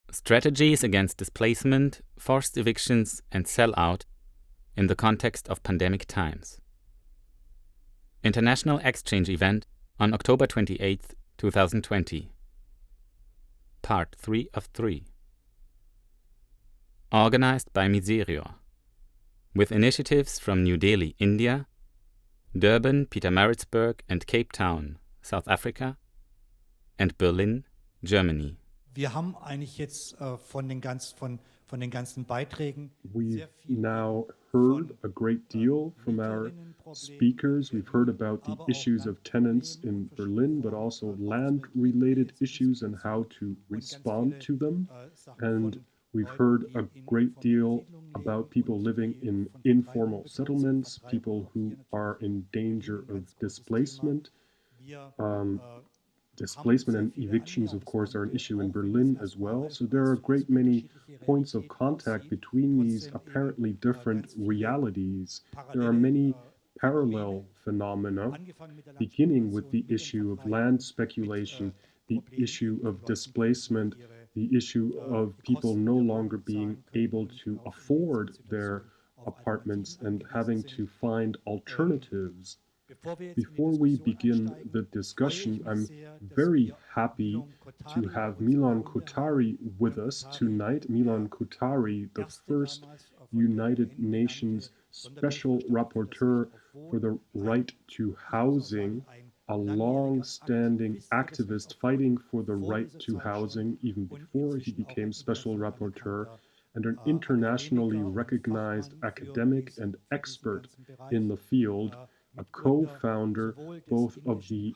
Strategies against displacement, forced evictions, and sellout in the context of pandemic times. International Exchange Event on October 28, 2020. Part 3 of 3. Organized by Misereor, with initiatives from New Delhi, India, Durban, Pietermaritzburg, and Cape Town, South Africa, and Berlin, Germany. Wir haben eigentlich jetzt von den ganzen Beiträgen We've now heard a great deal from our speakers. We've heard about the issues of tenants in Berlin, but also land-related issues and how to respond to them. And we've heard a great deal about people living in informal settlements, people who are in danger of displacement. Displacement and evictions, of course, are an issue in Berlin as well. So there are a great many points of contact between these apparently different realities. There are many parallel phenomena, beginning with the issue of land speculation, the issue of displacement, the issue of people no longer being able to afford their apartments and having to find alternatives. Before we begin the discussion, I'm very happy to have Miloon Kothari with us tonight. Miloon Kothari, the first United Nations Special Rapporteur for the Right to Housing, a long-standing activist fighting for the right to housing even before he became Special Rapporteur, and an internationally recognized academic and expert in the field, a co-founder both of the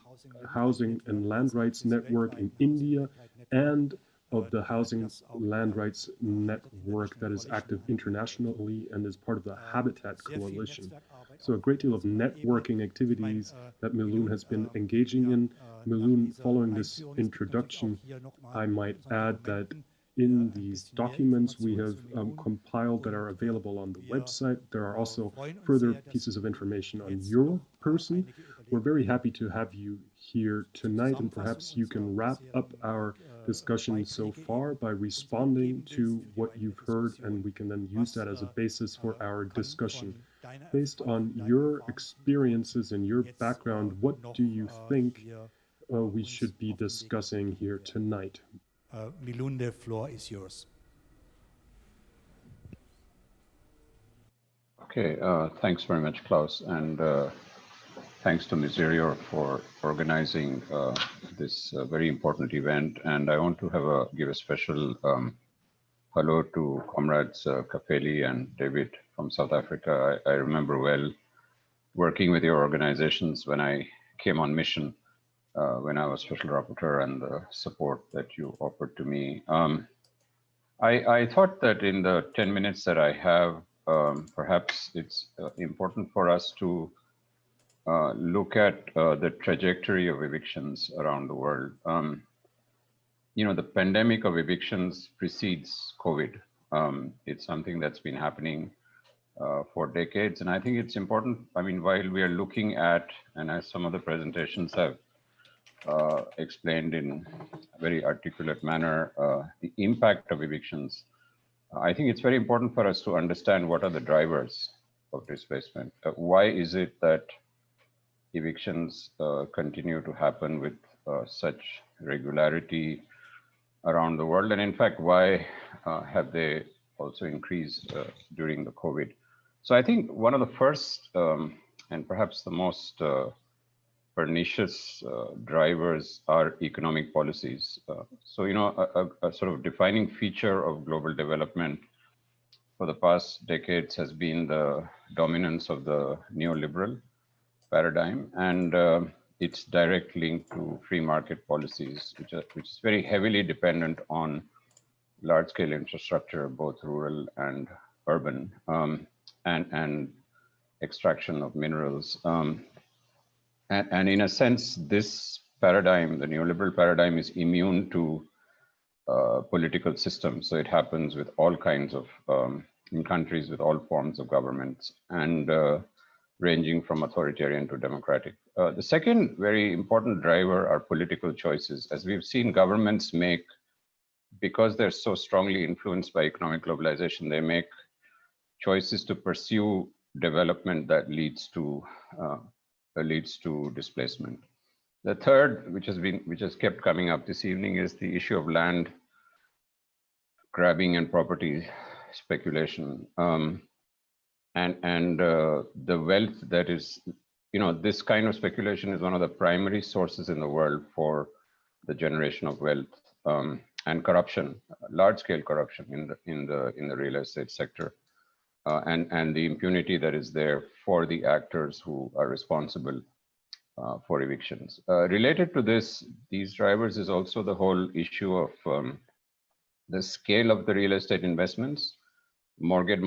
Housing and Land Rights Network in India and of the Housing Land Rights Network that is active internationally and is part of the Habitat Coalition. So a great deal of networking activities that Miloon has been engaging in. Miloon, following this introduction, I might add that in these documents we have compiled that are available on the website, there are also further pieces of information on your person. We're very happy to have you here tonight, and perhaps you can wrap up our discussion so far by responding to what you've heard, and we can then use that as a basis for our discussion. Based on your experiences and your background, what do you think we should be discussing here tonight? Miloon, the floor is yours. Okay, thanks very much, Klaus, and thanks to Misereor for organizing this very important event. And I want to give a special hello to comrades Kafeli and David from South Africa. I remember well working with your organizations when I came on mission. When I was Special Rapporteur, and the support that you offered to me. I thought that in the 10 minutes that I have, perhaps it's important for us to look at the trajectory of evictions around the world. The pandemic of evictions precedes COVID. It's something that's been happening for decades. And I think it's important, while we are looking at, and as some of the presentations have explained in a very articulate manner, the impact of evictions. I think it's very important for us to understand what are the drivers of displacement. Why is it that evictions continue to happen with such regularity around the world? And in fact, why have they also increased during the COVID? So I think one of the first and perhaps the most pernicious drivers are economic policies. A sort of defining feature of global development for the past decades has been the dominance of the neoliberal paradigm and its direct link to free market policies, which is very heavily dependent on large-scale infrastructure, both rural and urban, and extraction of minerals. And in a sense, this paradigm, the neoliberal paradigm, is immune to political systems. So it happens with all kinds of, in countries with all forms of governments, and ranging from authoritarian to democratic. The second very important driver are political choices. As we've seen governments make because they're so strongly influenced by economic globalization, they make choices to pursue development that leads to displacement. The third, which has kept coming up this evening, is the issue of land grabbing and property speculation, and the wealth that is, this kind of speculation is one of the primary sources in the world for the generation of wealth, and corruption, large-scale corruption in the real estate sector, and the impunity that is there for the actors who are responsible for evictions. Related to these drivers is also the whole issue of the scale of the real estate investments, mortgage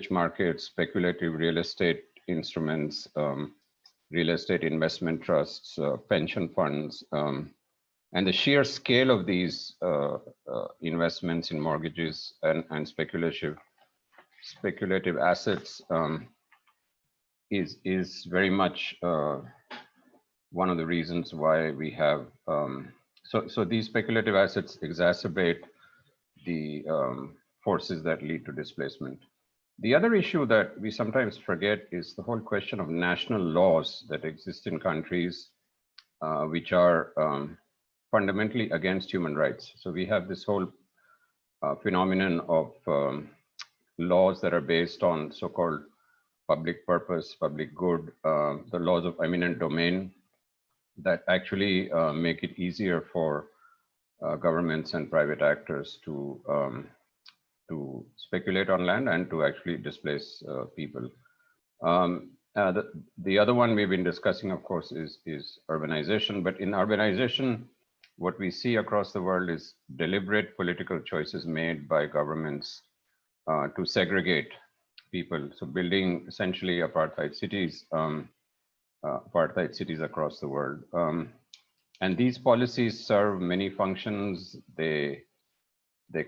markets, speculative real estate instruments, real estate investment trusts, pension funds, and the sheer scale of these investments in mortgages and speculative assets is very much one of the reasons why we have so these speculative assets exacerbate the forces that lead to displacement. The other issue that we sometimes forget is the whole question of national laws that exist in countries which are fundamentally against human rights. So we have this whole phenomenon of laws that are based on so-called public purpose, public good, the laws of eminent domain that actually make it easier for governments and private actors to speculate on land and to actually displace people. The other one we've been discussing, of course, is urbanization. But in urbanization, what we see across the world is deliberate political choices made by governments to segregate people. So building essentially apartheid cities across the world. And these policies serve many functions. They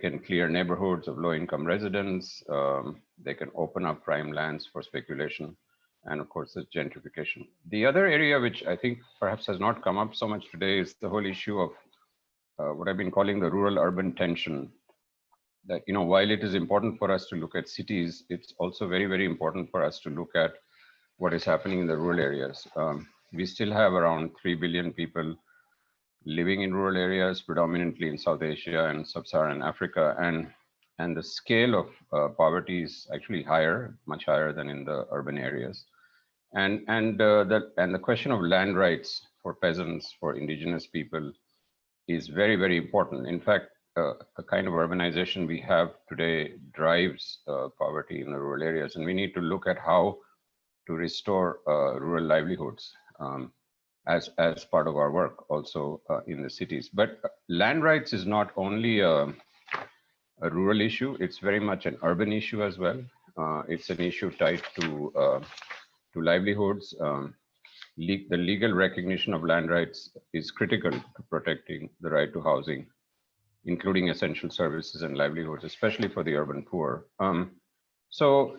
can clear neighborhoods of low-income residents. They can open up prime lands for speculation. And of course, there's gentrification. The other area, which I think perhaps has not come up so much today, is the whole issue of what I've been calling the rural-urban tension. That, while it is important for us to look at cities, it's also very, very important for us to look at what is happening in the rural areas. We still have around 3 billion people living in rural areas, predominantly in South Asia and Sub-Saharan Africa, and the scale of poverty is actually higher, much higher than in the urban areas. And the question of land rights for peasants, for indigenous people, is very, very important. In fact, the kind of urbanization we have today drives poverty in the rural areas, and we need to look at how to restore rural livelihoods as part of our work also in the cities. But land rights is not only a rural issue, it's very much an urban issue as well. It's an issue tied to livelihoods. The legal recognition of land rights is critical to protecting the right to housing, including essential services and livelihoods, especially for the urban poor. So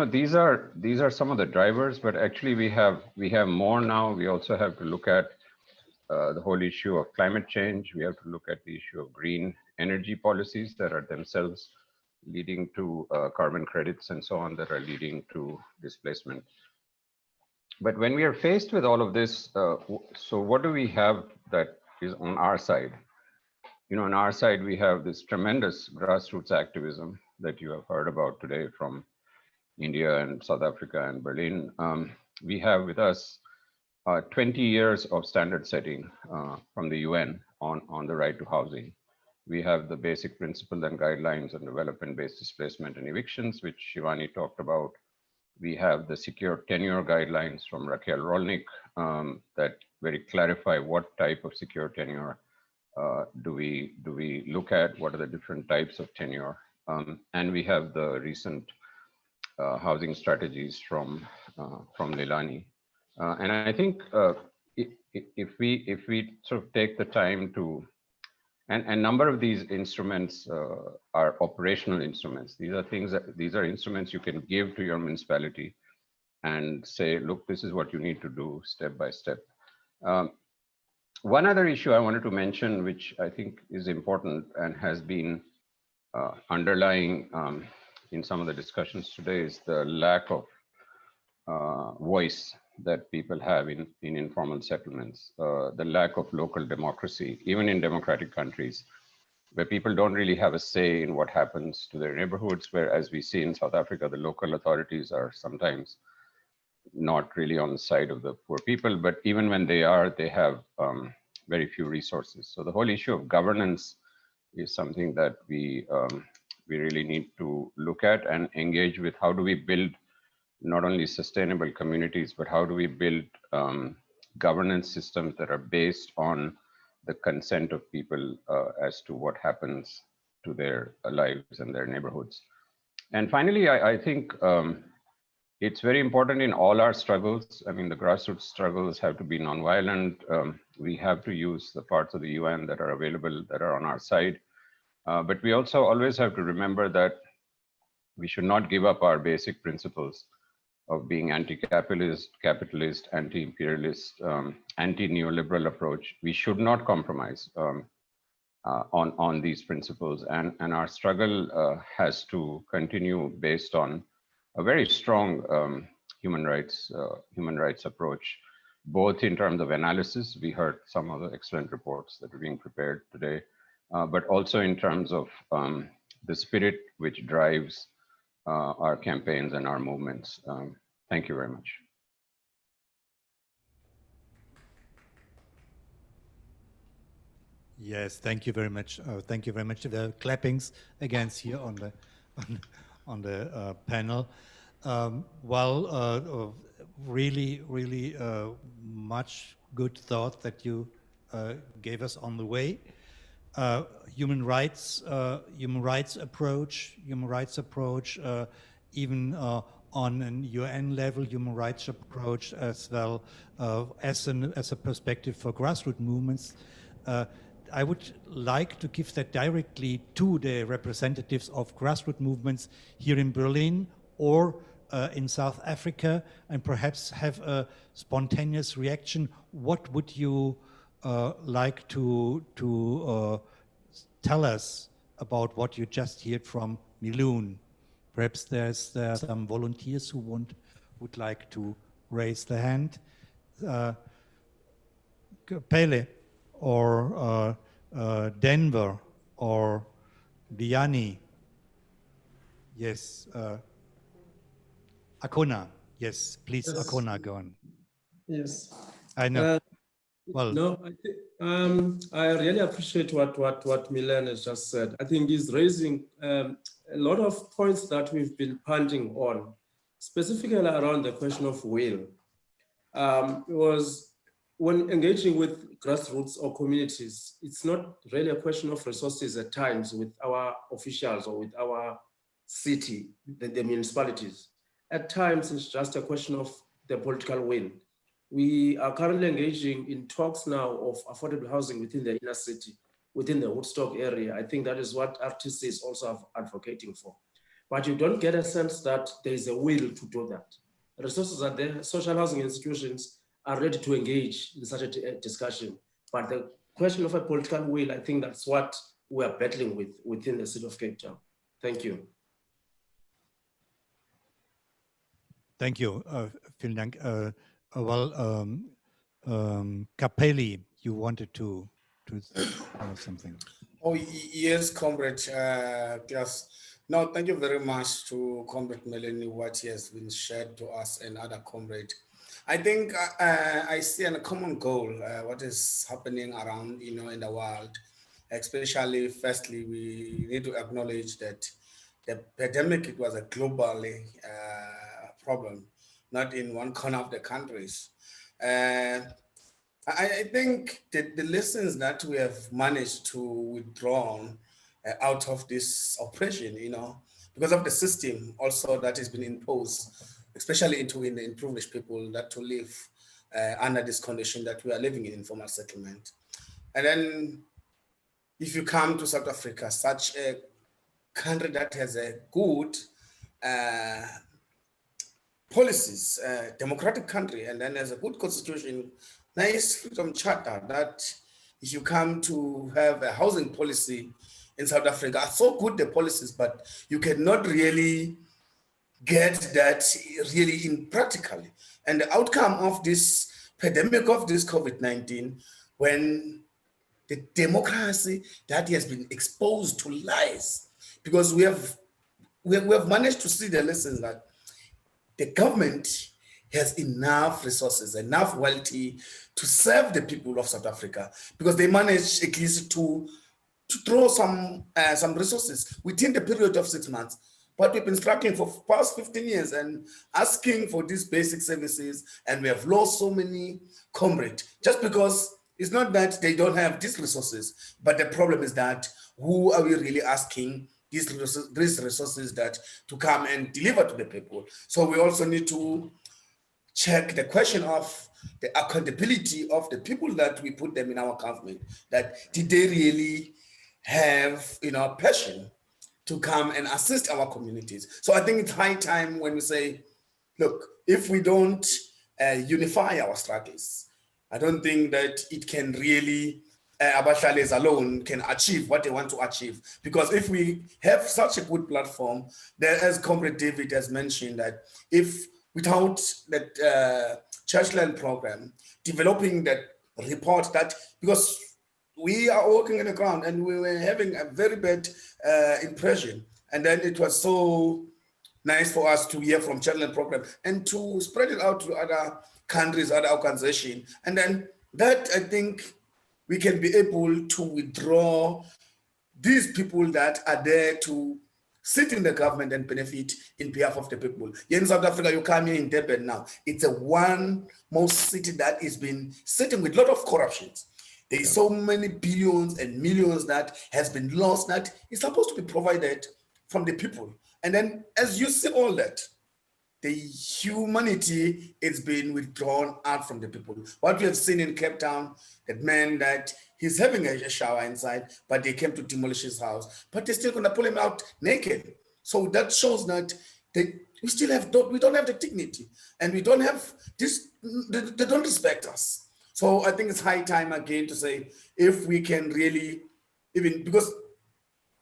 these are some of the drivers, but actually we have more now. We also have to look at the whole issue of climate change. We have to look at the issue of green energy policies that are themselves leading to carbon credits and so on, that are leading to displacement. But when we are faced with all of this, so what do we have that is on our side? On our side, we have this tremendous grassroots activism that you have heard about today from India and South Africa and Berlin. We have with us 20 years of standard setting from the UN on the right to housing. We have the basic principles and guidelines on development-based displacement and evictions, which Shivani talked about. We have the secure tenure guidelines from Raquel Rolnick that very clarify what type of secure tenure do we look at, what are the different types of tenure. And we have the recent housing strategies from Leilani. And I think if we sort of take the time to, and a number of these instruments are operational instruments. These are instruments you can give to your municipality and say, look, this is what you need to do step by step. One other issue I wanted to mention, which I think is important and has been underlying in some of the discussions today, is the lack of voice that people have in informal settlements, the lack of local democracy, even in democratic countries, where people don't really have a say in what happens to their neighborhoods, where, as we see in South Africa, the local authorities are sometimes not really on the side of the poor people, but even when they are, they have very few resources. So the whole issue of governance is something that we really need to look at and engage with. How do we build not only sustainable communities, but how do we build governance systems that are based on the consent of people as to what happens to their lives and their neighborhoods. And finally, I think it's very important in all our struggles. I mean, the grassroots struggles have to be nonviolent. We have to use the parts of the UN that are available, that are on our side. But we also always have to remember that we should not give up our basic principles of being anti-capitalist, capitalist, anti-imperialist, anti-neoliberal approach. We should not compromise on these principles, and our struggle has to continue based on a very strong human rights approach, both in terms of analysis. We heard some of the excellent reports that are being prepared today, but also in terms of the spirit which drives our campaigns and our movements. Thank you very much. Yes, thank you very much. Thank you very much. The clappings against here on the panel. Really much good thought that you gave us on the way. Human rights approach, even on an UN level, human rights approach as well as a perspective for grassroots movements. I would like to give that directly to the representatives of grassroots movements here in Berlin or in South Africa, and perhaps have a spontaneous reaction. What would you like to tell us about what you just heard from Miloon? Perhaps there are some volunteers who would like to raise their hand. Pele or Denver or Diani. Yes. Akona. Yes, please, yes. Akona, go on. Yes. I know. No, I really appreciate what Miloon has just said. I think he's raising a lot of points that we've been punching on, specifically around the question of will. It was when engaging with grassroots or communities, it's not really a question of resources at times with our officials or with our city, the municipalities. At times, it's just a question of the political will. We are currently engaging in talks now of affordable housing within the inner city, within the Woodstock area. I think that is what RTC is also advocating for. But you don't get a sense that there is a will to do that. The resources are there, social housing institutions are ready to engage in such a discussion. But the question of a political will, I think that's what we are battling with within the city of Cape Town. Thank you. Thank you. Vielen Dank. Capelli, you wanted to something. Oh, yes, comrade. Yes. No, thank you very much to Comrade Melanie, what he has been shared to us and other comrade. I think I see a common goal, what is happening around, in the world, especially, firstly, we need to acknowledge that the pandemic, it was a global problem, not in one corner of the countries. I think that the lessons that we have managed to withdraw out of this oppression, because of the system also that has been imposed, especially into in the impoverished people that to live under this condition that we are living in informal settlement. And then if you come to South Africa, such a country that has a good policies, democratic country, and then has a good constitution, nice freedom charter that if you come to have a housing policy in South Africa, are so good the policies, but you cannot really get that really in practically. And the outcome of this pandemic of this COVID-19, when the democracy that has been exposed to lies, because we have managed to see the lessons that the government has enough resources, enough wealthy to serve the people of South Africa, because they managed at least to throw some resources within the period of 6 months. But we've been struggling for past 15 years and asking for these basic services, and we have lost so many comrades just because it's not that they don't have these resources, but the problem is that who are we really asking these resources that to come and deliver to the people? So we also need to check the question of the accountability of the people that we put them in our government, that did they really have passion to come and assist our communities. So I think it's high time when we say, look, if we don't unify our struggles, I don't think that it can really Abahlales alone can achieve what they want to achieve. Because if we have such a good platform, that, as Comrade David has mentioned, that if without that Churchland program, developing that report, that because we are working on the ground and we were having a very bad impression, and then it was so nice for us to hear from Churchland program and to spread it out to other countries, other organizations, and then that I think we can be able to withdraw these people that are there to sit in the government and benefit in behalf of the people. Here in South Africa, you come here in Durban now, it's a one most city that has been sitting with a lot of corruptions. There's so many billions and millions that has been lost that is supposed to be provided from the people. And then as you see all that, the humanity is being withdrawn out from the people. What we have seen in Cape Town, that man that he's having a shower inside, but they came to demolish his house, but they're still gonna pull him out naked. So that shows that we don't have the dignity, and we don't have this, they don't respect us. So I think it's high time again to say, if we can really, even because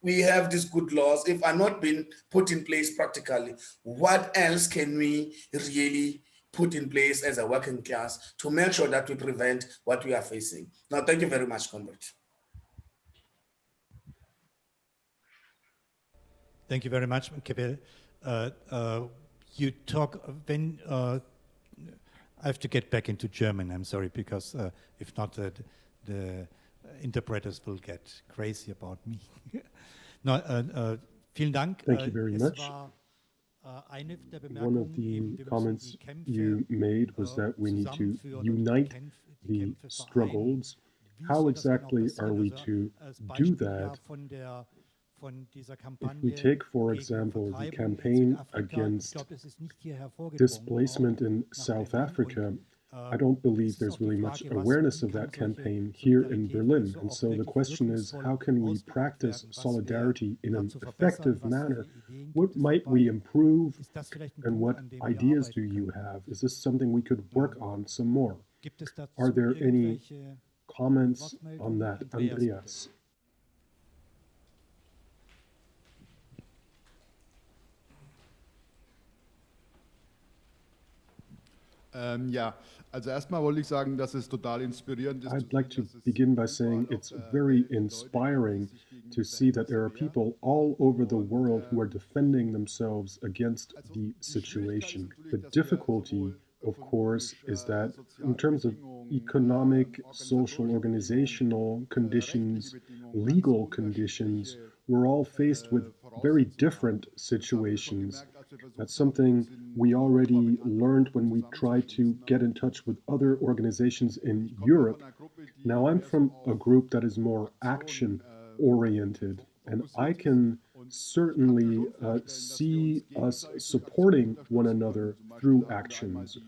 we have these good laws, if are not being put in place practically, what else can we really put in place as a working class to make sure that we prevent what we are facing? Now, thank you very much, comrade. Thank you very much, Kebel. You talk when I have to get back into German. I'm sorry, because if not, the interpreters will get crazy about me. No, vielen Dank. Thank you very much. One of the comments you made was that we need to unite the struggles. How exactly are we to do that? If we take, for example, the campaign against displacement in South Africa, I don't believe there's really much awareness of that campaign here in Berlin. And so the question is, how can we practice solidarity in an effective manner? What might we improve? And what ideas do you have? Is this something we could work on some more? Are there any comments on that, Andreas? Ja, also erstmal wollte ich sagen, dass es total inspirierend ist. I'd like to begin by saying it's very inspiring to see that there are people all over the world who are defending themselves against the situation. The difficulty, of course, is that in terms of economic, social, organizational conditions, legal conditions, we're all faced with very different situations. That's something we already learned when we tried to get in touch with other organizations in Europe. Now I'm from a group that is more action-oriented, and I can certainly see us supporting one another through actions.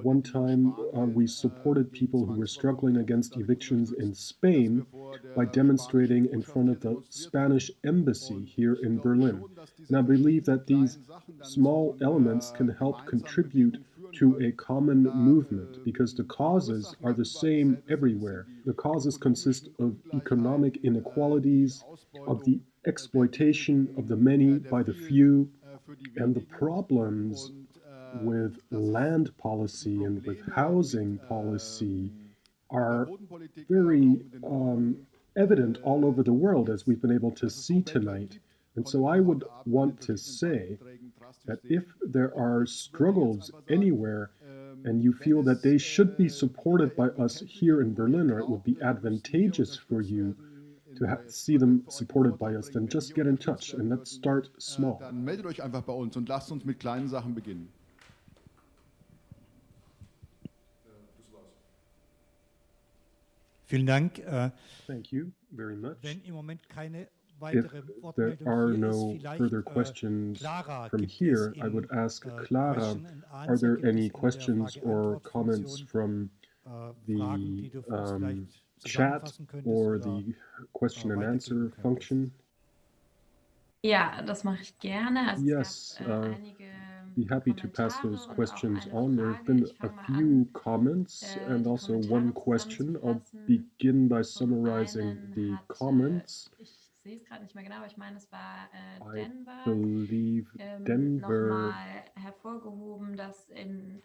One time we supported people who were struggling against evictions in Spain by demonstrating in front of the Spanish embassy here in Berlin. And I believe that these small elements can help contribute to a common movement, because the causes are the same everywhere. The causes consist of economic inequalities, of the exploitation of the many by the few, and the problems with land policy and with housing policy are very evident all over the world, as we've been able to see tonight. And so I would want to say that if there are struggles anywhere and you feel that they should be supported by us here in Berlin, or it would be advantageous for you to see them supported by us, then just get in touch and let's start small. Dann meldet euch einfach bei uns und lasst uns mit kleinen Sachen beginnen. Vielen Dank. Thank you very much. Wenn im Moment keine If weitere there Wortmeldung are hier ist, no vielleicht, further questions Clara, from gibt here, es I would ask in, Clara, Question and are Answer, there gibt es any in der questions or comments Frage-Antwort-Funktion, from Fragen, die the du vielleicht chat zusammenfassen könntest or oder, the question and weitergeben answer könntest? function? Ja, das mache ich gerne. Also Yes, es gab einige be happy to pass Kommentare those und auch questions eine on. There have Frage. been Ich a fange mal few an, comments and die also Kommentare one question. I'll zusammenzufassen. begin by Zum summarizing einen the hat, comments. ich sehe es gerade nicht mehr genau, aber ich meine, es war I Denver, believe Denver, nochmal hervorgehoben, dass in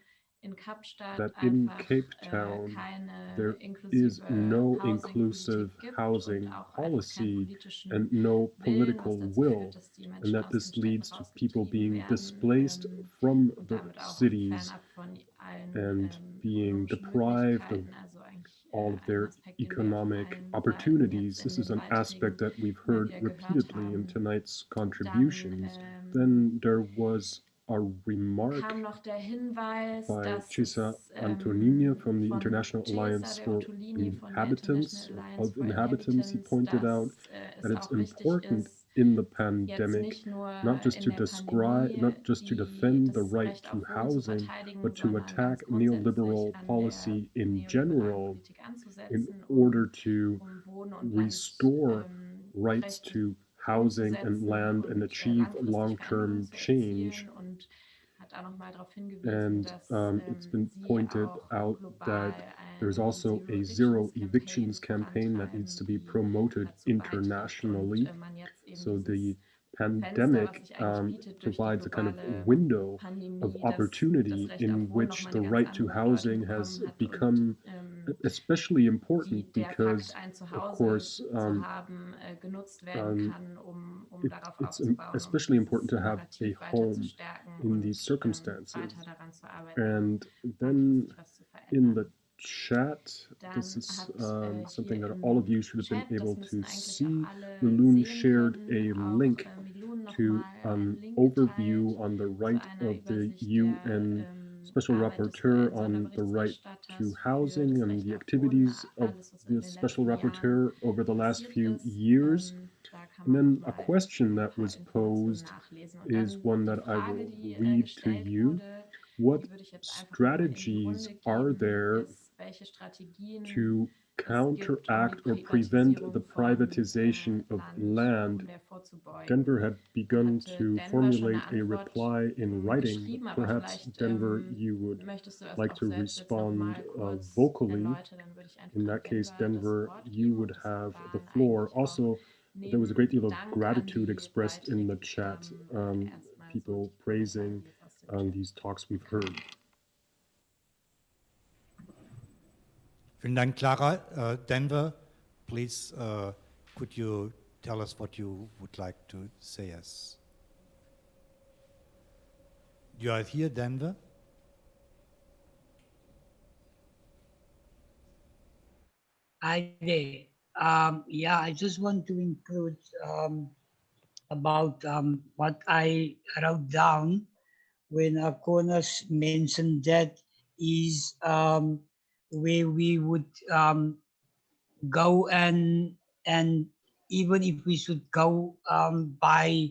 Kapstadt that in einfach Cape Town keine there is inklusive no Housing-Politik inclusive gibt housing und auch einfach keinen policy politischen and no Willen, was political dazu will, führt, dass die and Menschen that aus this den Städten leads to people rausgetrieben being werden displaced from und the damit auch cities fernab von allen and being ökonomischen deprived of Möglichkeiten, also eigentlich all of ein their Aspekt, den wir von economic allen Seiten opportunities. jetzt This in is den an aspect Beiträgen that we've immer heard wieder gehört repeatedly in haben. tonight's Dann contributions. Then there was a remark kam noch der Hinweis, by dass Cesa es Antonina from the von International Alliance Cesare for Ottolini von der Inhabitants International Alliance for Inhabitants. He Inhabitants, pointed out dass that es it's auch wichtig important ist, in the jetzt pandemic nicht nur not just in to der describe, Pandemie not just to defend the das right Recht to auf Wohnen zu housing, verteidigen, but to sondern ganz attack grundsätzlich neoliberal an der policy in neoliberalen general Politik in anzusetzen, order to Wohnen und restore Land rights rechtlich to housing and umzusetzen land and und achieve langfristig long-term Veränderungen zu change. erzielen und hat auch nochmal darauf hingewiesen, And dass it's been sie pointed auch out global that there's also a zero evictions campaign that needs to be promoted internationally. man jetzt eben So the dieses pandemic Fenster, was sich eigentlich bietet durch die provides a kind of globale window of Pandemie, opportunity das Recht in auf Wohnen which nochmal the eine ganz right to andere Bedeutung housing has bekommen hat become und especially important der because, Fakt, ein of Zuhause course, zu haben, genutzt werden kann, darauf it's aufzubauen, especially important to dieses have a Narrativ weiter home zu stärken in und these circumstances. weiter daran zu arbeiten, And then langfristig was zu in the verändern. chat, Dann this is hat something hier that im all of you should have Chat, been das able müssen to eigentlich see. auch alle Miloon sehen shared können, a auch link Miloon to nochmal an einen Link overview geteilt on the zu right einer of the Übersicht UN der Special Arbeit des Rapporteur on the right UN-Sonderberichterstatters to für housing das and Recht the auf activities Wohnen, of alles, was in the den Special letzten Jahren Rapporteur over the last passiert few ist. years. Da kann And man then a nochmal question ein that paar was Informationen posed nachlesen. Und is dann one die that I Frage, will die read to gestellt you. wurde, What die würde ich jetzt einfach nochmal in die strategies Runde are geben, there ist, welche Strategien to es gibt, counteract or die prevent the Privatisierung privatization of von land? der vorzubeugen? Denver had begun Hatte to Denver schon formulate eine a Antwort reply in writing. geschrieben, aber Perhaps, vielleicht Denver, you would möchtest du das like auch to selbst jetzt noch respond mal kurz vocally. erläutern, dann würde ich einfach In an that case, Denver Denver, das Wort you geben. would Und das have the waren floor. eigentlich auch Also, there was a great neben deal of Dank an gratitude die expressed in the Beiträge chat, erstmal so people die praising Kommentare, die jetzt aus dem Chat these talks we've heard. Vielen Dank, Clara. Denver, please, could you tell us what you would like to say us? You are here, Denver? Hi there. Yeah, I just want to include about what I wrote down when Konas mentioned that is where we would go and even if we should go by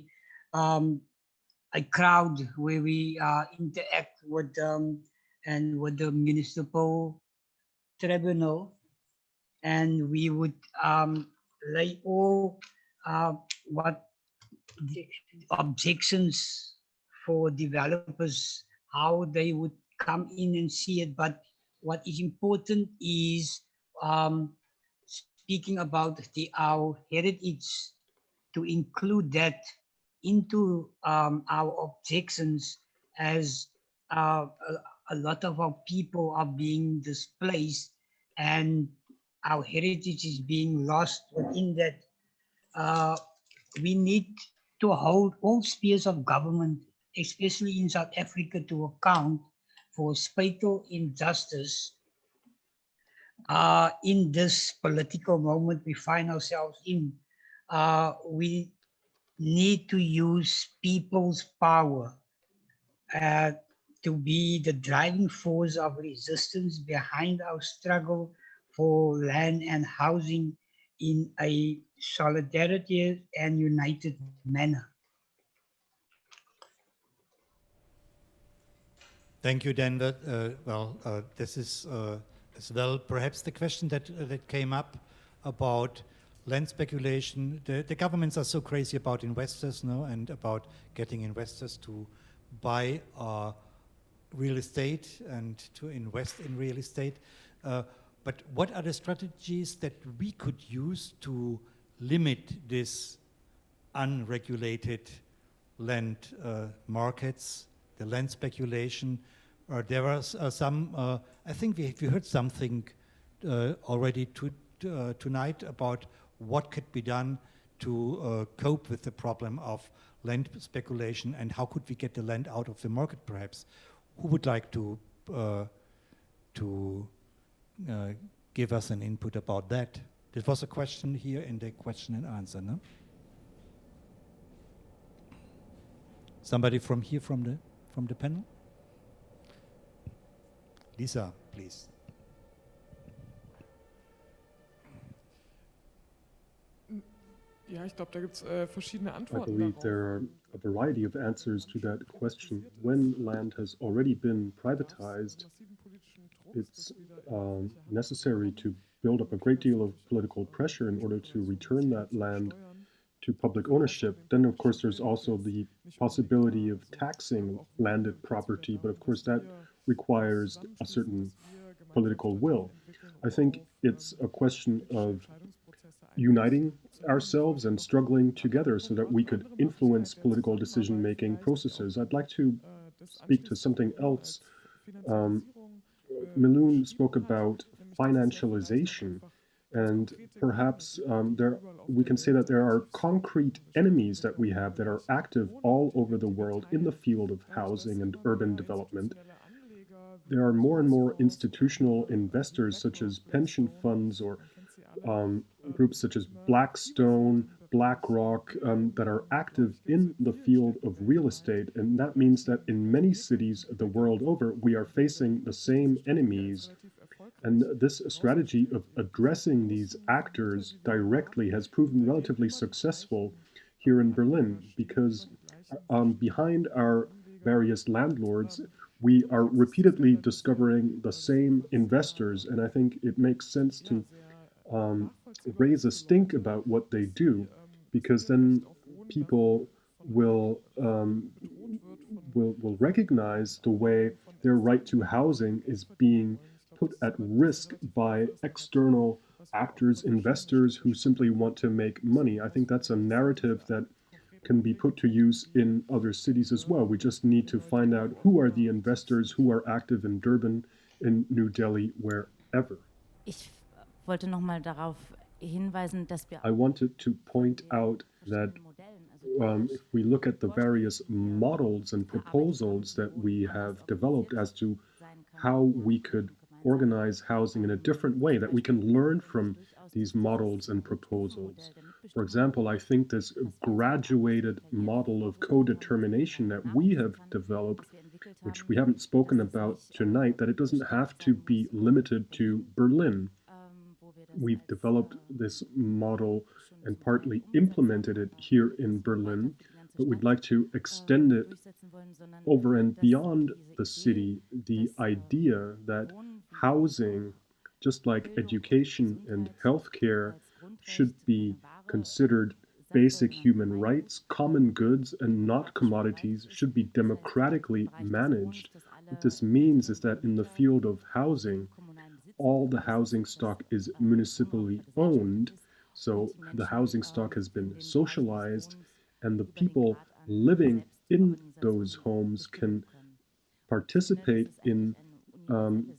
a crowd where we interact with and with the municipal tribunal, and we would lay all what the objections for developers, how they would come in and see it. But what is important is speaking about our heritage, to include that into our objections, as a lot of our people are being displaced and our heritage is being lost within that. Uh, we need to hold all spheres of government, especially in South Africa, to account for spatial injustice in this political moment we find ourselves in. We need to use people's power to be the driving force of resistance behind our struggle for land and housing in a solidarity and united manner. Thank you, Denver. This is as well perhaps the question that came up about land speculation. The governments are so crazy about investors, no, and about getting investors to buy real estate and to invest in real estate. But what are the strategies that we could use to limit this unregulated land markets, the land speculation? There are some, I think we heard something already tonight about what could be done to cope with the problem of land speculation, and how could we get the land out of the market, perhaps. Who would like to give us an input about that? There was a question here in the question and answer, no? Somebody from here, from the panel? Lisa, please. Ja, ich glaube, da gibt es verschiedene I Antworten believe darauf. there are a variety of answers to that question. When land has already been privatized, it's necessary to build up a great deal of political pressure in order to return that land to public ownership. Then, of course, there's also the possibility of taxing landed property, but of course that requires a certain political will. I think it's a question of uniting ourselves and struggling together so that we could influence political decision-making processes. I'd like to speak to something else. Miloon spoke about financialization, and perhaps we can say that there are concrete enemies that we have that are active all over the world in the field of housing and urban development. There are more and more institutional investors, such as pension funds or groups such as Blackstone, BlackRock, that are active in the field of real estate. And that means that in many cities the world over, we are facing the same enemies. And this strategy of addressing these actors directly has proven relatively successful here in Berlin, because behind our various landlords, we are repeatedly discovering the same investors. And I think it makes sense to raise a stink about what they do, because then people will recognize the way their right to housing is being put at risk by external actors, investors who simply want to make money. I think that's a narrative that can be put to use in other cities as well. We just need to find out who are the investors who are active in Durban, in New Delhi, wherever. Ich wollte noch mal darauf hinweisen, dass wir I wanted to point out that if we look at the various models and proposals that we have developed as to how we could organize housing in a different way, that we can learn from these models and proposals. For example, I think this graduated model of co-determination that we have developed, which we haven't spoken about tonight, that it doesn't have to be limited to Berlin. We've developed this model and partly implemented it here in Berlin, but we'd like to extend it over and beyond the city. The idea that housing, just like education and healthcare, should be considered basic human rights, common goods, and not commodities, should be democratically managed. What this means is that in the field of housing, all the housing stock is municipally owned, so the housing stock has been socialized, and the people living in those homes can participate in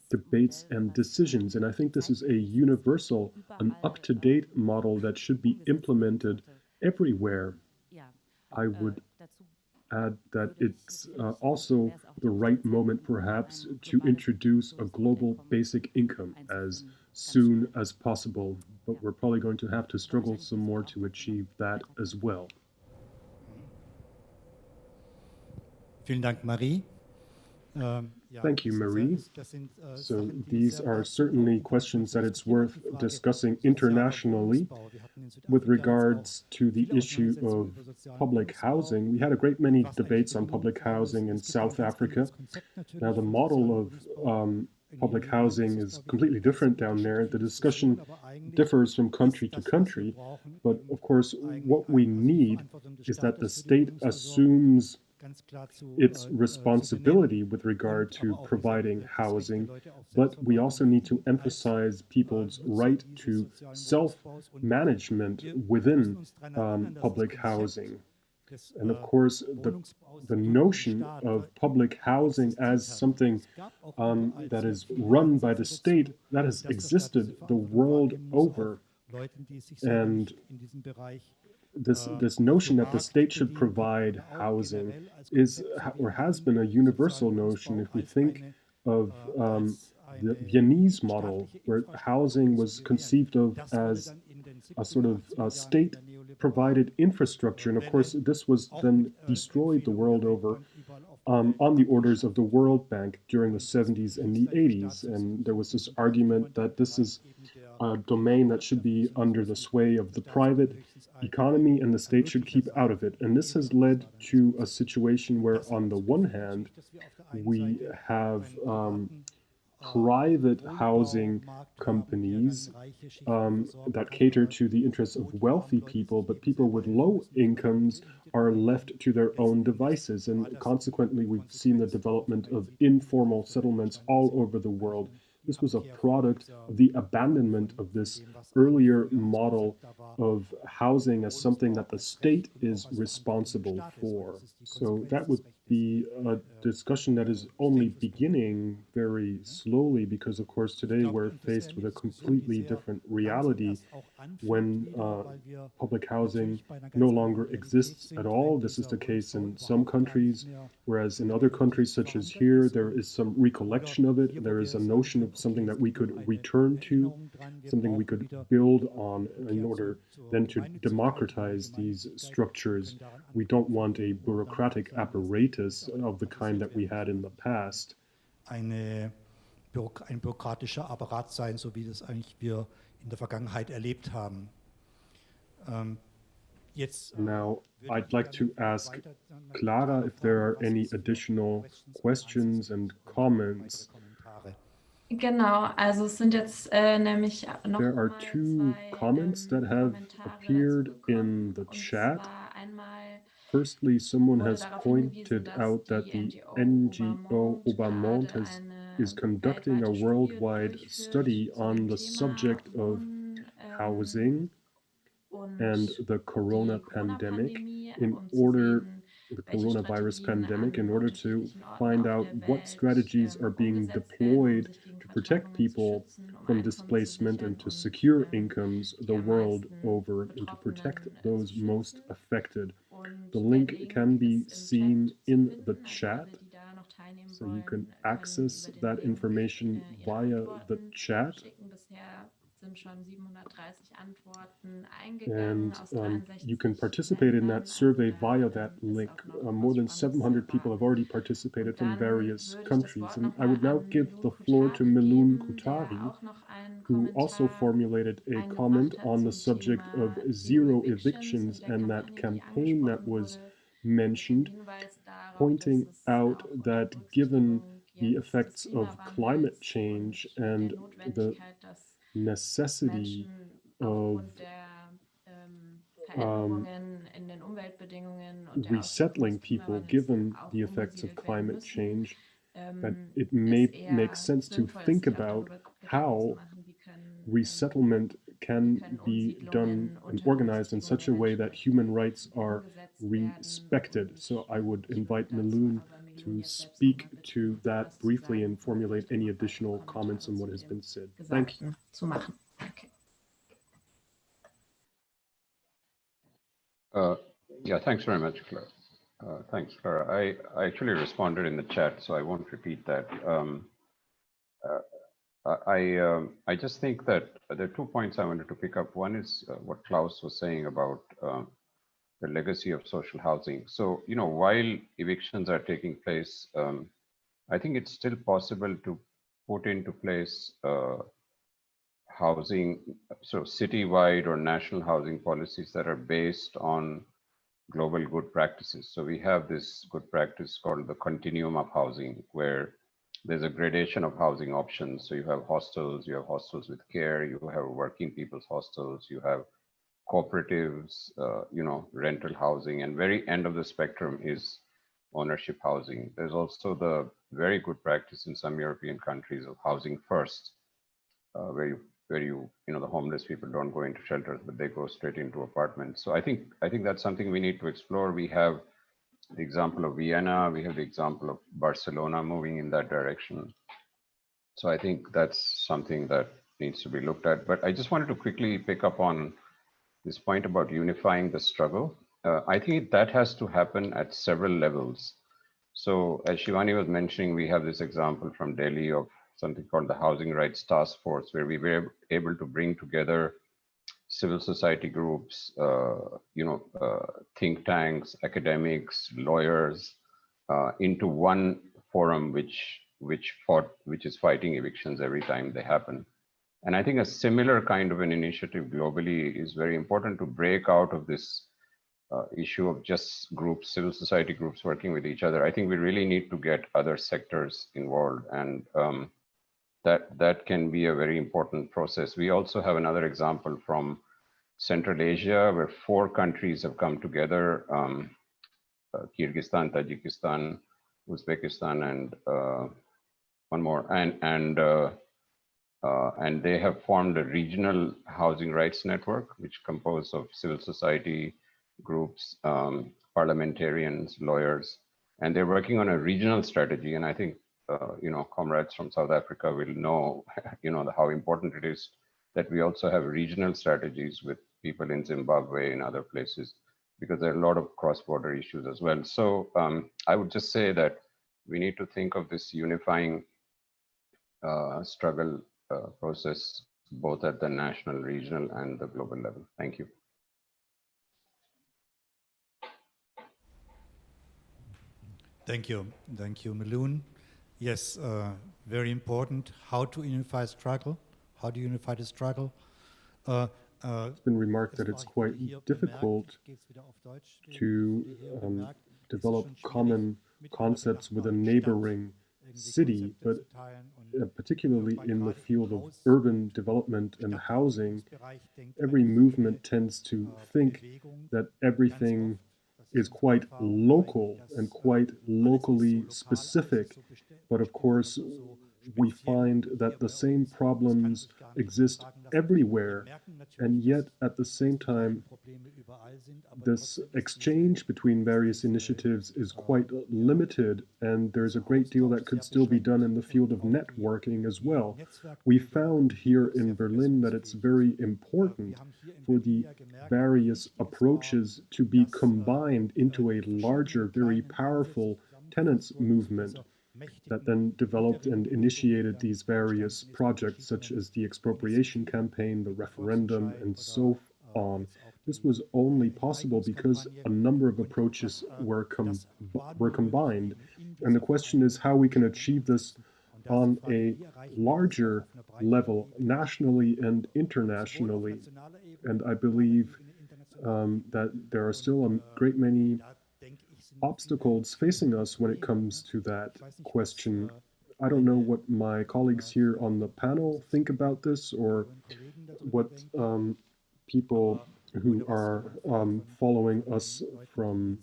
debates and decisions. And I think this is a universal, an up-to-date model that should be implemented everywhere. I would add that it's also the right moment, perhaps, to introduce a global basic income as soon as possible. But we're probably going to have to struggle some more to achieve that as well. Vielen Dank, Marie. Thank you, Marie. So these are certainly questions that it's worth discussing internationally. With regards to the issue of public housing, we had a great many debates on public housing in South Africa. Now, the model of public housing is completely different down there. The discussion differs from country to country, but of course, what we need is that the state assumes its responsibility with regard to providing housing, but we also need to emphasize people's right to self-management within public housing. And of course, the notion of public housing as something that is run by the state, that has existed the world over. And this notion that the state should provide housing is or has been a universal notion. If we think of the Viennese model, where housing was conceived of as a sort of state-provided infrastructure, and of course this was then destroyed the world over on the orders of the World Bank during the 70s and the 80s, and there was this argument that this is a domain that should be under the sway of the private economy and the state should keep out of it. And this has led to a situation where, on the one hand, we have private housing companies that cater to the interests of wealthy people, but people with low incomes are left to their own devices. And consequently, we've seen the development of informal settlements all over the world. This was a product of the abandonment of this earlier model of housing as something that the state is responsible for. So that would be a discussion that is only beginning very slowly, because of course today we're faced with a completely different reality when public housing no longer exists at all. This is the case in some countries, whereas in other countries such as here, there is some recollection of it. There is a notion of something that we could return to, something we could build on in order then to democratize these structures. We don't want a bureaucratic apparatus of the kind that we had in the past. Ein bürokratischer Apparat sein, so wie das eigentlich wir in der Vergangenheit erlebt haben. Now, I'd like to ask Clara if there are any additional questions and comments. Genau, also es sind jetzt nämlich noch There are two comments that have appeared in the chat. Firstly, someone has pointed out that the NGO Obermont is conducting a worldwide study on the subject of housing and the corona pandemic the coronavirus pandemic, in order to find out what strategies are being deployed to protect people from displacement and to secure incomes the world over and to protect those most affected. The link can be seen in the chat, so you can access that information via the chat. And you can participate in that survey via that link. More than 700 people have already participated from various countries. And I would now give the floor to Miloon Kothari, who also formulated a comment on the subject of zero evictions and that campaign that was mentioned, pointing out that given the effects of climate change and the necessity of resettling people given the effects of climate change, that it may make sense to think about how resettlement can be done and organized in such a way that human rights are respected. So I would invite Miloon to speak to that briefly and formulate any additional comments on what has been said. Thank you. Yeah, thanks very much, Claire. Thanks, Clara. I actually responded in the chat, so I won't repeat that. I just think that there are 2 points I wanted to pick up. One is what Klaus was saying about the legacy of social housing. So, you know, while evictions are taking place, I think it's still possible to put into place housing, so citywide or national housing policies that are based on global good practices. So we have this good practice called the continuum of housing, where there's a gradation of housing options. So you have hostels with care, you have working people's hostels, you have cooperatives, you know, rental housing, and very end of the spectrum is ownership housing. There's also the very good practice in some European countries of housing first, where you know, the homeless people don't go into shelters, but they go straight into apartments. So I think that's something we need to explore. We have the example of Vienna, we have the example of Barcelona moving in that direction. So I think that's something that needs to be looked at. But I just wanted to quickly pick up on this point about unifying the struggle. I think that has to happen at several levels. So as Shivani was mentioning, we have this example from Delhi of something called the Housing Rights Task Force, where we were able to bring together civil society groups, think tanks, academics, lawyers, into one forum which is fighting evictions every time they happen. And I think a similar kind of an initiative globally is very important to break out of this issue of just groups, civil society groups working with each other. I think we really need to get other sectors involved, and that can be a very important process. We also have another example from Central Asia, where 4 countries have come together, Kyrgyzstan, Tajikistan, Uzbekistan, and one more, and they have formed a regional housing rights network, which composed of civil society groups, parliamentarians, lawyers, and they're working on a regional strategy. And I think, comrades from South Africa will know, how important it is that we also have regional strategies with people in Zimbabwe and other places, because there are a lot of cross-border issues as well. So I would just say that we need to think of this unifying struggle process, both at the national, regional, and the global level. Thank you. Thank you, Miloon. Yes, very important. How to unify struggle? How do you unify the struggle? It's been remarked that it's quite difficult to develop common concepts with a neighboring city, but particularly in the field of urban development and housing, every movement tends to think that everything is quite local and quite locally specific. But of course, we find that the same problems exist everywhere, and yet at the same time, this exchange between various initiatives is quite limited, and there's a great deal that could still be done in the field of networking as well. We found here in Berlin that it's very important for the various approaches to be combined into a larger, very powerful tenants movement that then developed and initiated these various projects, such as the expropriation campaign, the referendum, and so on. This was only possible because a number of approaches were combined. And the question is how we can achieve this on a larger level, nationally and internationally. And I believe that there are still a great many obstacles facing us when it comes to that question. I don't know what my colleagues here on the panel think about this, or what people who are following us from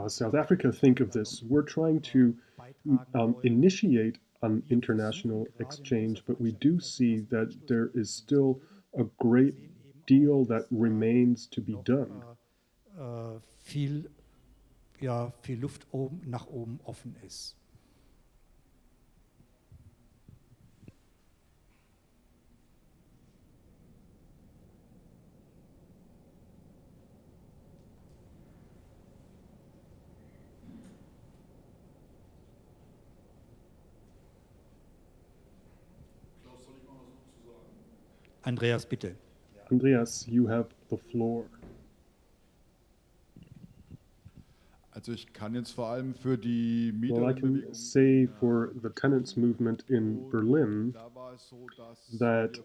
South Africa think of this. We're trying to initiate an international exchange, but we do see that there is still a great deal that remains to be done. Viel Luft nach oben offen ist. Andreas, bitte. Andreas, you have the floor. Also ich kann jetzt vor allem für die Well, I can say for the tenants movement in Berlin that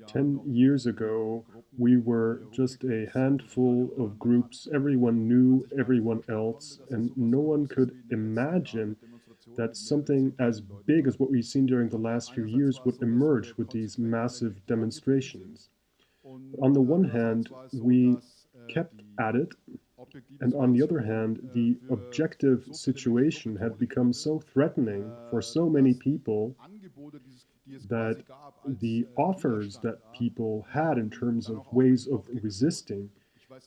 10 years ago we were just a handful of groups. Everyone knew everyone else, and no one could imagine that something as big as what we've seen during the last few years would emerge with these massive demonstrations. On the one hand, we kept at it, and on the other hand, the objective situation had become so threatening for so many people that the offers that people had in terms of ways of resisting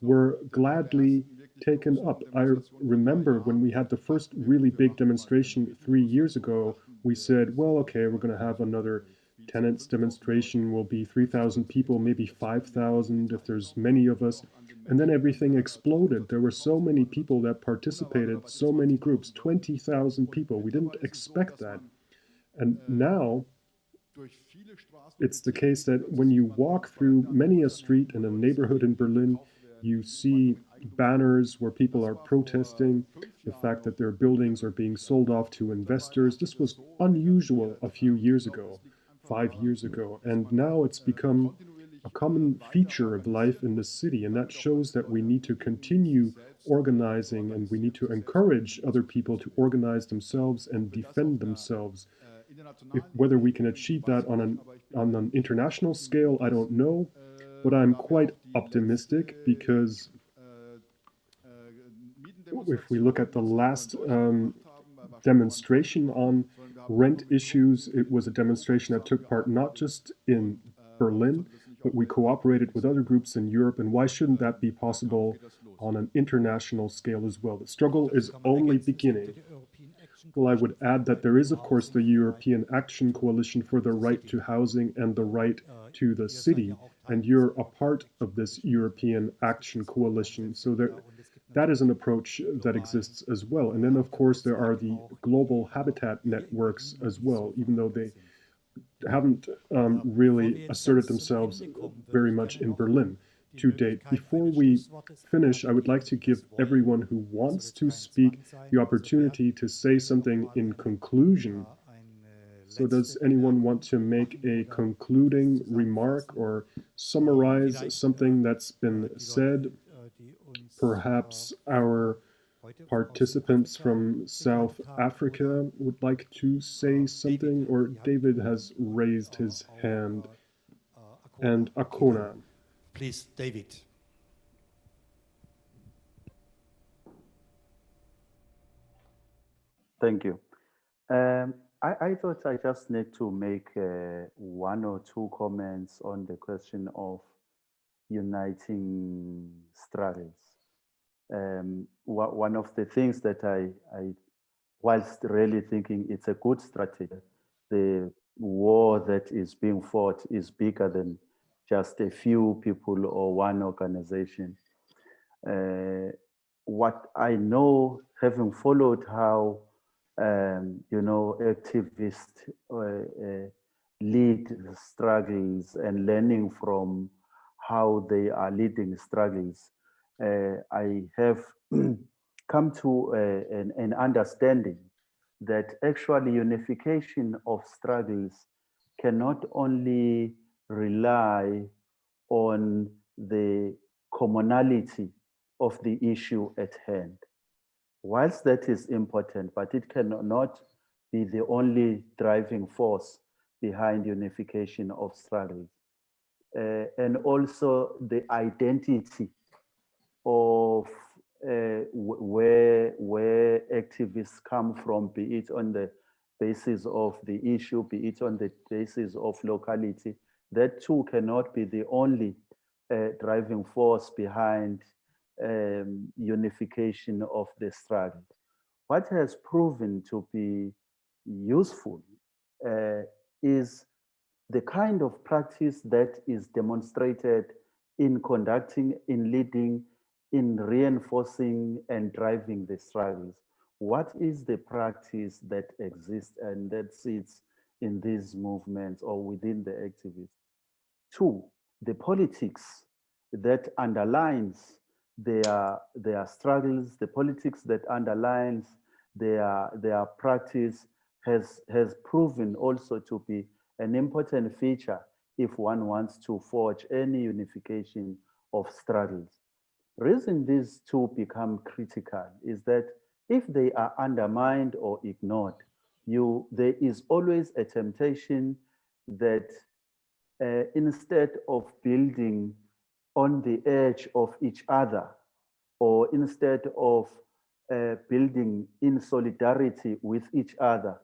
were gladly taken up. I remember when we had the first really big demonstration 3 years ago, we said, well, okay, we're going to have another tenants demonstration, will be 3,000 people, maybe 5,000 if there's many of us. And then everything exploded. There were so many people that participated, so many groups, 20,000 people. We didn't expect that. And now it's the case that when you walk through many a street in a neighborhood in Berlin, you see banners where people are protesting the fact that their buildings are being sold off to investors. This was unusual a few years ago, 5 years ago, and now it's become a common feature of life in the city, and that shows that we need to continue organizing, and we need to encourage other people to organize themselves and defend themselves. Whether we can achieve that on an international scale, I don't know, but I'm quite optimistic because if we look at the last demonstration on rent issues, it was a demonstration that took part not just in Berlin, but we cooperated with other groups in Europe, and why shouldn't that be possible on an international scale as well? The struggle is only beginning. Well, I would add that there is, of course, the European Action Coalition for the Right to Housing and the Right to the City, and you're a part of this European Action Coalition, so that is an approach that exists as well. And then, of course, there are the global habitat networks as well, even though they haven't really asserted themselves very much in Berlin to date. Before we finish, I would like to give everyone who wants to speak the opportunity to say something in conclusion. So does anyone want to make a concluding remark or summarize something that's been said? Perhaps our participants from South Africa would like to say something, or David has raised his hand, and Akona. Please, David. Thank you. I thought I just need to make one or two comments on the question of uniting struggles. One of the things that I whilst really thinking it's a good strategy, the war that is being fought is bigger than just a few people or one organization. What I know, having followed how activists lead struggles and learning from how they are leading struggles, I have come to an understanding that actually unification of struggles cannot only rely on the commonality of the issue at hand. Whilst that is important, but it cannot be the only driving force behind unification of struggles. And also the identity of where where activists come from, be it on the basis of the issue, be it on the basis of locality. That too cannot be the only driving force behind unification of the struggle. What has proven to be useful is the kind of practice that is demonstrated in conducting, in leading, in reinforcing and driving the struggles. What is the practice that exists and that sits in these movements or within the activists? Two, the politics that underlines their struggles, the politics that underlines their practice has proven also to be an important feature if one wants to forge any unification of struggles. Reason these two become critical is that if they are undermined or ignored, there is always a temptation that instead of building on the edge of each other, or instead of building in solidarity with each other,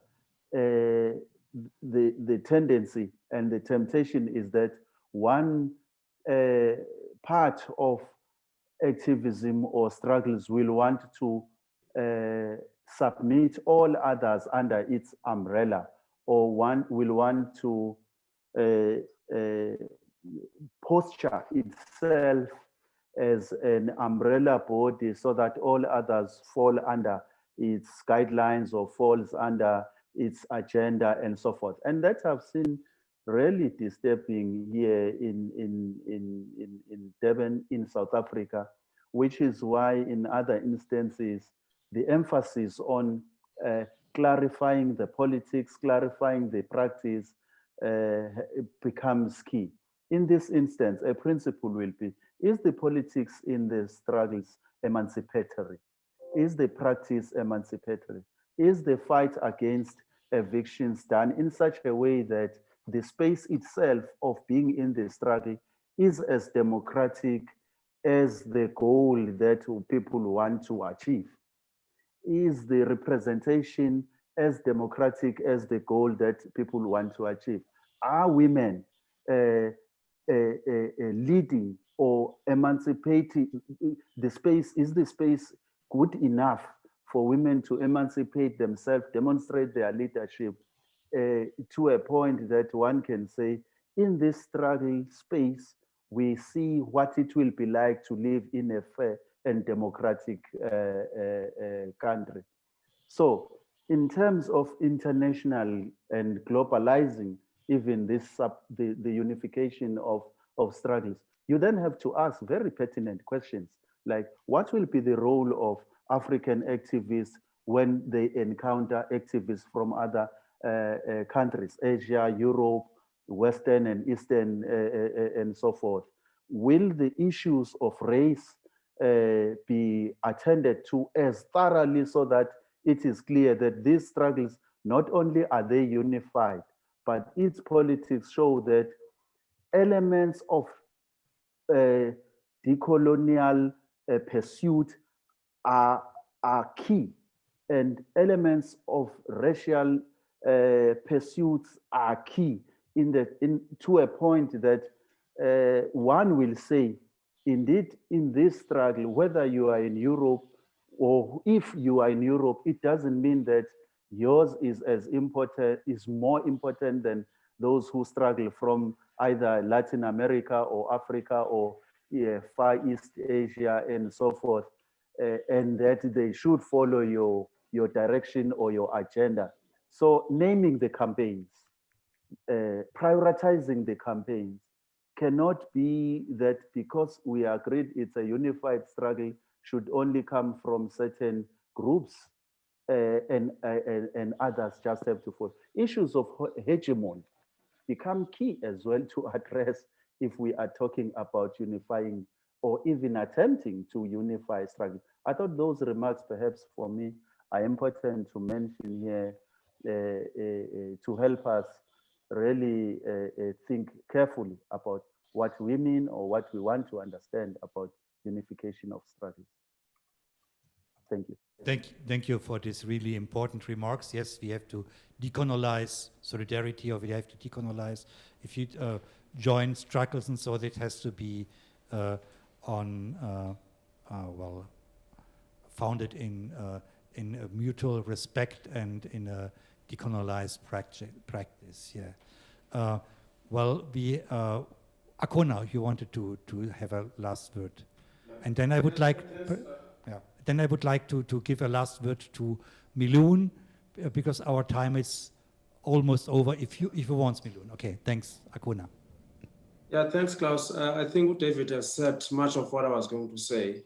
the tendency and the temptation is that one part of activism or struggles will want to submit all others under its umbrella, or one will want to posture itself as an umbrella body so that all others fall under its guidelines or falls under its agenda and so forth. And that I've seen really disturbing here in Durban, in South Africa, which is why in other instances, the emphasis on clarifying the politics, clarifying the practice becomes key. In this instance, a principle will be, is the politics in the struggles emancipatory? Is the practice emancipatory? Is the fight against evictions done in such a way that the space itself of being in the struggle is as democratic as the goal that people want to achieve? Is the representation as democratic as the goal that people want to achieve? Are women leading or emancipating the space? Is the space good enough for women to emancipate themselves, demonstrate their leadership to a point that one can say, in this struggle space, we see what it will be like to live in a fair and democratic country. So in terms of international and globalizing, even this the unification of struggles, you then have to ask very pertinent questions like, what will be the role of African activists when they encounter activists from other countries, Asia, Europe, Western and Eastern, and so forth? Will the issues of race be attended to as thoroughly so that it is clear that these struggles, not only are they unified, but its politics show that elements of decolonial pursuit are key, and elements of racial pursuits are key to a point that one will say, indeed, in this struggle, whether you are in Europe or if you are in Europe, it doesn't mean that yours is as important, is more important than those who struggle from either Latin America or Africa or Far East Asia and so forth, and that they should follow your direction or your agenda. So naming the campaigns, prioritizing the campaigns cannot be that because we agreed it's a unified struggle should only come from certain groups and others just have to follow. Issues of hegemony become key as well to address if we are talking about unifying or even attempting to unify struggle. I thought those remarks perhaps for me are important to mention here to help us really think carefully about what we mean or what we want to understand about unification of struggles. Thank you. Thank you for these really important remarks. Yes, we have to decolonize solidarity, or we have to decolonize. If you join struggles and so, that has to be founded in a mutual respect and in a decolonized practice. Yeah. Akona, you wanted to have a last word, and then I would like. Then I would like to give a last word to Miloon, because our time is almost over. If you want, Miloon. Okay, thanks, Akuna. Yeah, thanks, Klaus. I think David has said much of what I was going to say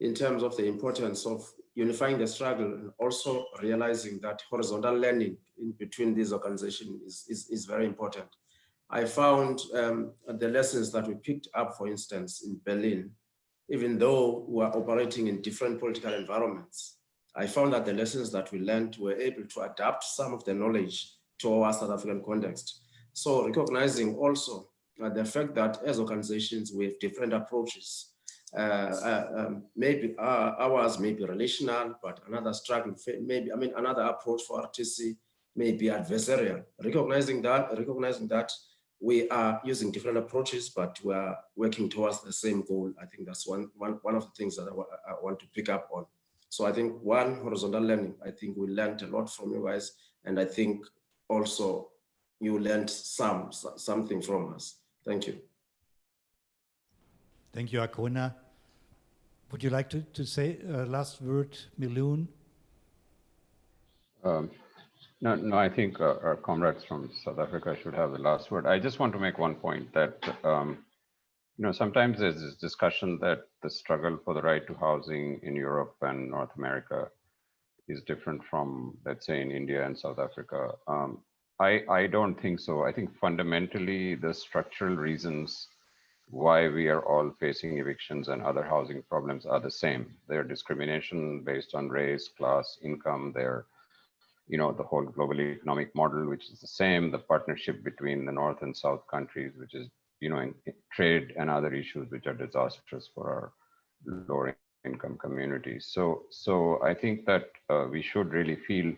in terms of the importance of unifying the struggle and also realizing that horizontal learning in between these organizations is very important. I found the lessons that we picked up, for instance, in Berlin, even though we are operating in different political environments, I found that the lessons that we learned were able to adapt some of the knowledge to our South African context. So recognizing also the fact that as organizations we have different approaches. Maybe ours may be relational, but another struggle, another approach for RTC may be adversarial. Recognizing that we are using different approaches, but we are working towards the same goal. I think that's one of the things that I want to pick up on. So I think horizontal learning, I think we learned a lot from you guys, and I think also you learned something from us. Thank you. Thank you, Akona. Would you like to say a last word, Miloon? No, I think our comrades from South Africa should have the last word. I just want to make one point that, sometimes there's this discussion that the struggle for the right to housing in Europe and North America is different from, let's say, in India and South Africa. I don't think so. I think fundamentally the structural reasons why we are all facing evictions and other housing problems are the same. They're discrimination based on race, class, income, the whole global economic model, which is the same, the partnership between the North and South countries, which is, in trade and other issues which are disastrous for our lower income communities. So I think that we should really feel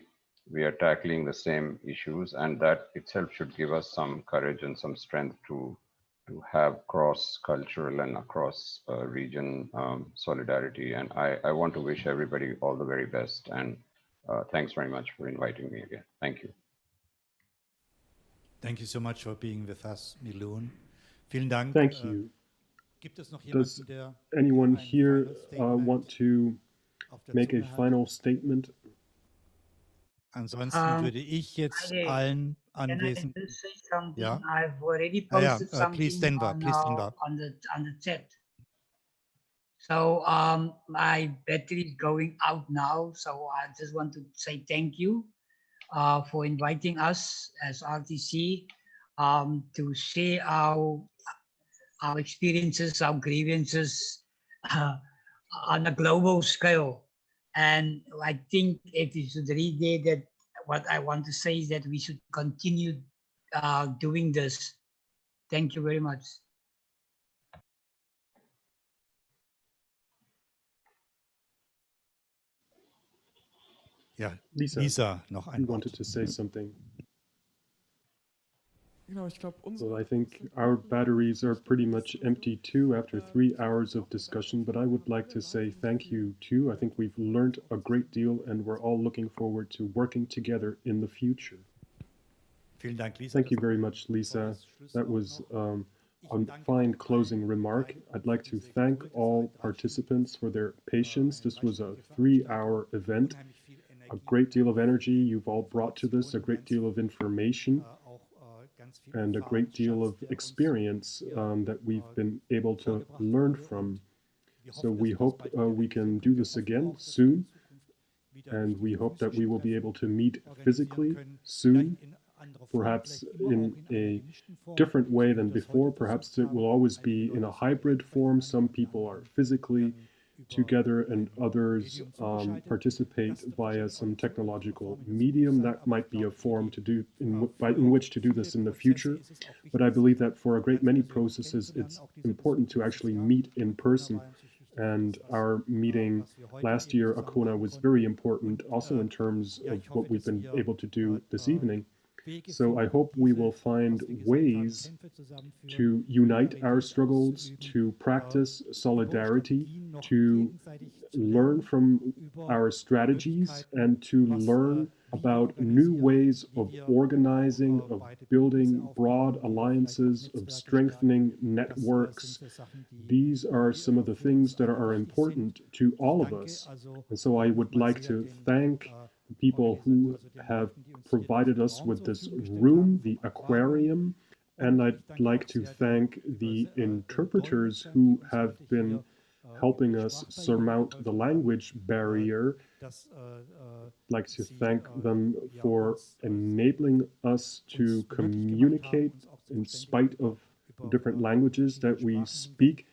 we are tackling the same issues, and that itself should give us some courage and some strength to have cross-cultural and across region solidarity. And I want to wish everybody all the very best. And thanks very much for inviting me again. Thank you. Thank you so much for being with us, Miloon. Vielen Dank. Thank you. Does anyone here want to make a final statement? Ansonsten würde ich jetzt allen Anwesenden. Yeah. I've already posted something please, Denver. On the chat. So my battery is going out now, so I just want to say thank you for inviting us as RTC to share our experiences, our grievances on a global scale. And I think if you should read there, that what I want to say is that we should continue doing this. Thank you very much. Yeah, Lisa, you wanted to say something. Well, I think our batteries are pretty much empty too after 3 hours of discussion, but I would like to say thank you too. I think we've learned a great deal and we're all looking forward to working together in the future. Thank you very much, Lisa. That was a fine closing remark. I'd like to thank all participants for their patience. This was a 3-hour event. A great deal of energy you've all brought to this, a great deal of information, and a great deal of experience that we've been able to learn from. So we hope we can do this again soon, and we hope that we will be able to meet physically soon, perhaps in a different way than before. Perhaps it will always be in a hybrid form. Some people are physically together and others participate via some technological medium. That might be a form to do in which to do this in the future. But I believe that for a great many processes, it's important to actually meet in person And our meeting last year, Akona, was very important, also in terms of what we've been able to do this evening. So I hope we will find ways to unite our struggles, to practice solidarity, to learn from our strategies, and to learn about new ways of organizing, of building broad alliances, of strengthening networks. These are some of the things that are important to all of us. And so I would like to thank the people who have provided us with this room, the aquarium, and I'd like to thank the interpreters who have been helping us surmount the language barrier. I'd like to thank them for enabling us to communicate in spite of different languages that we speak.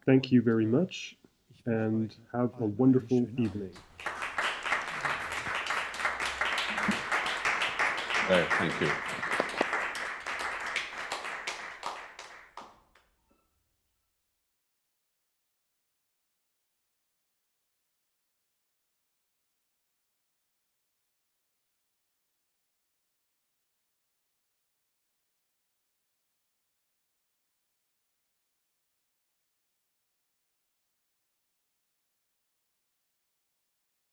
Thank you very much, and have a wonderful evening. Thank you.